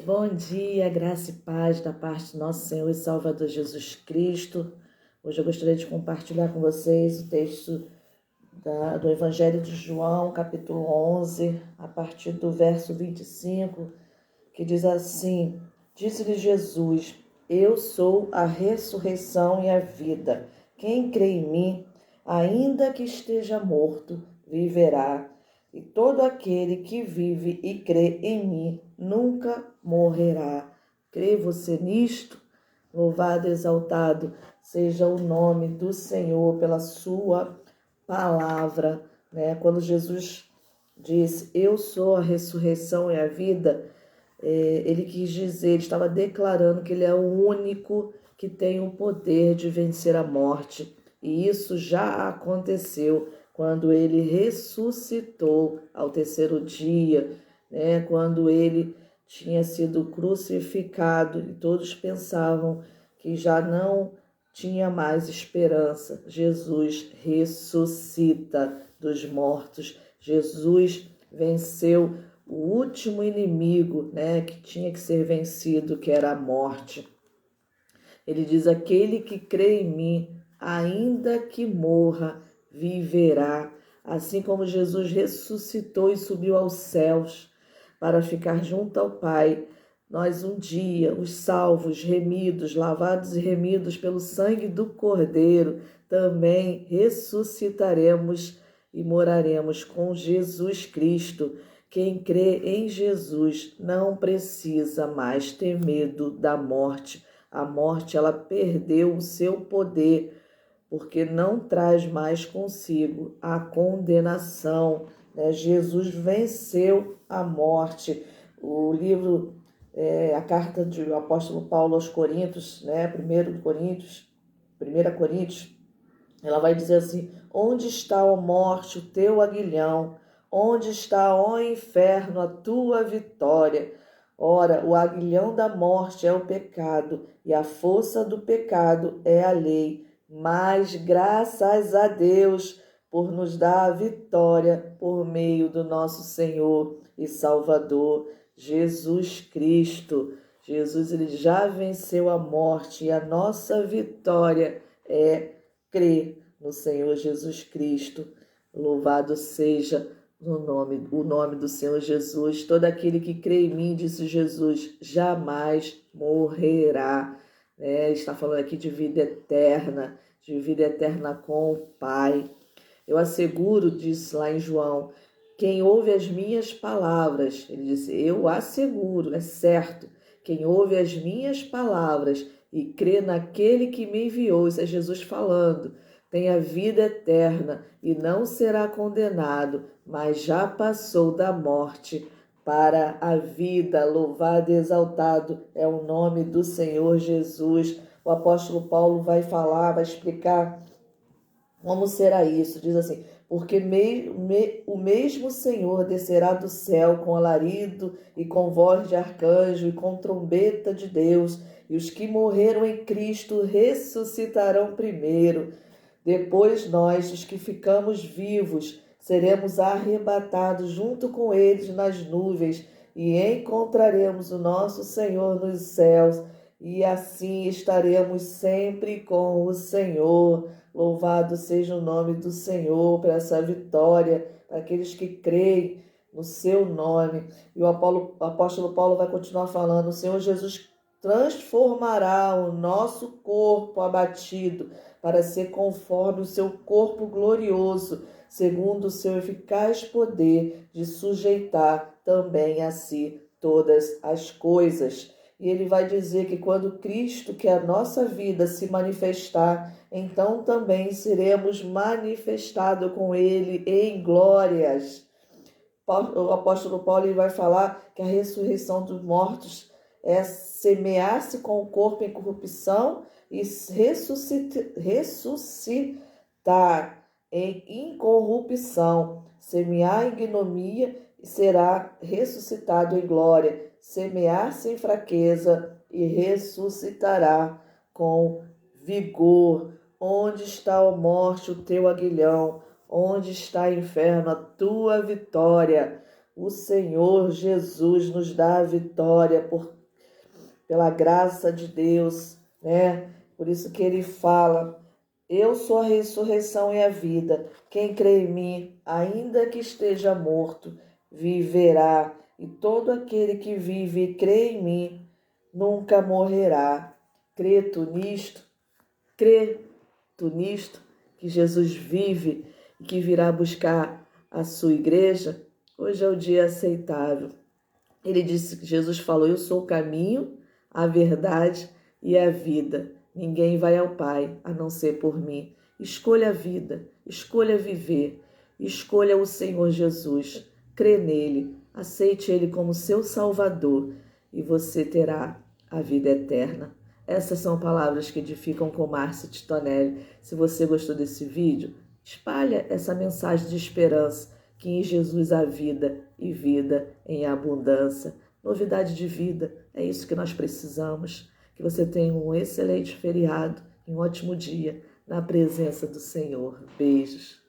Bom dia, graça e paz da parte do nosso Senhor e Salvador Jesus Cristo. Hoje eu gostaria de compartilhar com vocês o texto do Evangelho de João, capítulo 11, a partir do verso 25, que diz assim: Disse-lhe Jesus: Eu sou a ressurreição e a vida. Quem crê em mim, ainda que esteja morto, viverá. E todo aquele que vive e crê em mim nunca morrerá. Crê você nisto? Louvado e exaltado seja o nome do Senhor pela sua palavra, né? Quando Jesus disse: Eu sou a ressurreição e a vida, ele quis dizer, ele estava declarando que ele é o único que tem o poder de vencer a morte. E isso já aconteceu quando ele ressuscitou ao terceiro dia, né? Quando ele tinha sido crucificado e todos pensavam que já não tinha mais esperança. Jesus ressuscita dos mortos. Jesus venceu o último inimigo, né, que tinha que ser vencido, que era a morte. Ele diz: aquele que crê em mim, ainda que morra, viverá. Assim como Jesus ressuscitou e subiu aos céus para ficar junto ao Pai, nós um dia, os salvos, remidos, lavados e remidos pelo sangue do Cordeiro, também ressuscitaremos e moraremos com Jesus Cristo. Quem crê em Jesus não precisa mais ter medo da morte. A morte, ela perdeu o seu poder, porque não traz mais consigo a condenação, né? Jesus venceu a morte. O livro, a carta do apóstolo Paulo aos Coríntios, né? 1 Coríntios, ela vai dizer assim: onde está, ó morte, o teu aguilhão? Onde está, ó inferno, a tua vitória? Ora, o aguilhão da morte é o pecado, e a força do pecado é a lei. Mas graças a Deus por nos dar a vitória por meio do nosso Senhor e Salvador Jesus Cristo. Jesus, ele já venceu a morte, e a nossa vitória é crer no Senhor Jesus Cristo. Louvado seja o nome do Senhor Jesus. Todo aquele que crê em mim, disse Jesus, jamais morrerá. Está falando aqui de vida eterna com o Pai. Eu asseguro, disse lá em João, quem ouve as minhas palavras, ele disse, eu asseguro, é certo, quem ouve as minhas palavras e crê naquele que me enviou, isso é Jesus falando, tem a vida eterna e não será condenado, mas já passou da morte para a vida. Louvado e exaltado é o nome do Senhor Jesus. O apóstolo Paulo vai falar, vai explicar como será isso? Diz assim: porque o mesmo Senhor descerá do céu com alarido e com voz de arcanjo e com trombeta de Deus, e os que morreram em Cristo ressuscitarão primeiro. Depois nós, os que ficamos vivos, seremos arrebatados junto com eles nas nuvens e encontraremos o nosso Senhor nos céus, e assim estaremos sempre com o Senhor. Louvado seja o nome do Senhor por essa vitória, para aqueles que creem no seu nome. E o apóstolo Paulo vai continuar falando: o Senhor Jesus transformará o nosso corpo abatido para ser conforme o seu corpo glorioso, segundo o seu eficaz poder de sujeitar também a si todas as coisas. E ele vai dizer que quando Cristo, que é a nossa vida, se manifestar, então também seremos manifestados com ele em glórias. O apóstolo Paulo ele vai falar que a ressurreição dos mortos é semear-se com o corpo em corrupção e ressuscitar em incorrupção. Semear em ignomia e será ressuscitado em glória. Semear-se em fraqueza e ressuscitará com vigor. Onde está, ó morte, o teu aguilhão? Onde está, inferno, a tua vitória? O Senhor Jesus nos dá a vitória pela graça de Deus, né? Por isso que ele fala: eu sou a ressurreição e a vida. Quem crê em mim, ainda que esteja morto, viverá. E todo aquele que vive e crê em mim, nunca morrerá. Crê tu nisto? Crê tu nisto? Que Jesus vive e que virá buscar a sua igreja? Hoje é o dia aceitável. Ele disse que Jesus falou: eu sou o caminho, a verdade e a vida. Ninguém vai ao Pai a não ser por mim. Escolha a vida, escolha viver, escolha o Senhor Jesus. Crê nele, aceite ele como seu Salvador e você terá a vida eterna. Essas são palavras que edificam com Márcia Titonelli. Se você gostou desse vídeo, espalha essa mensagem de esperança, que em Jesus há vida e vida em abundância. Novidade de vida, é isso que nós precisamos. Que você tenha um excelente feriado e um ótimo dia na presença do Senhor. Beijos.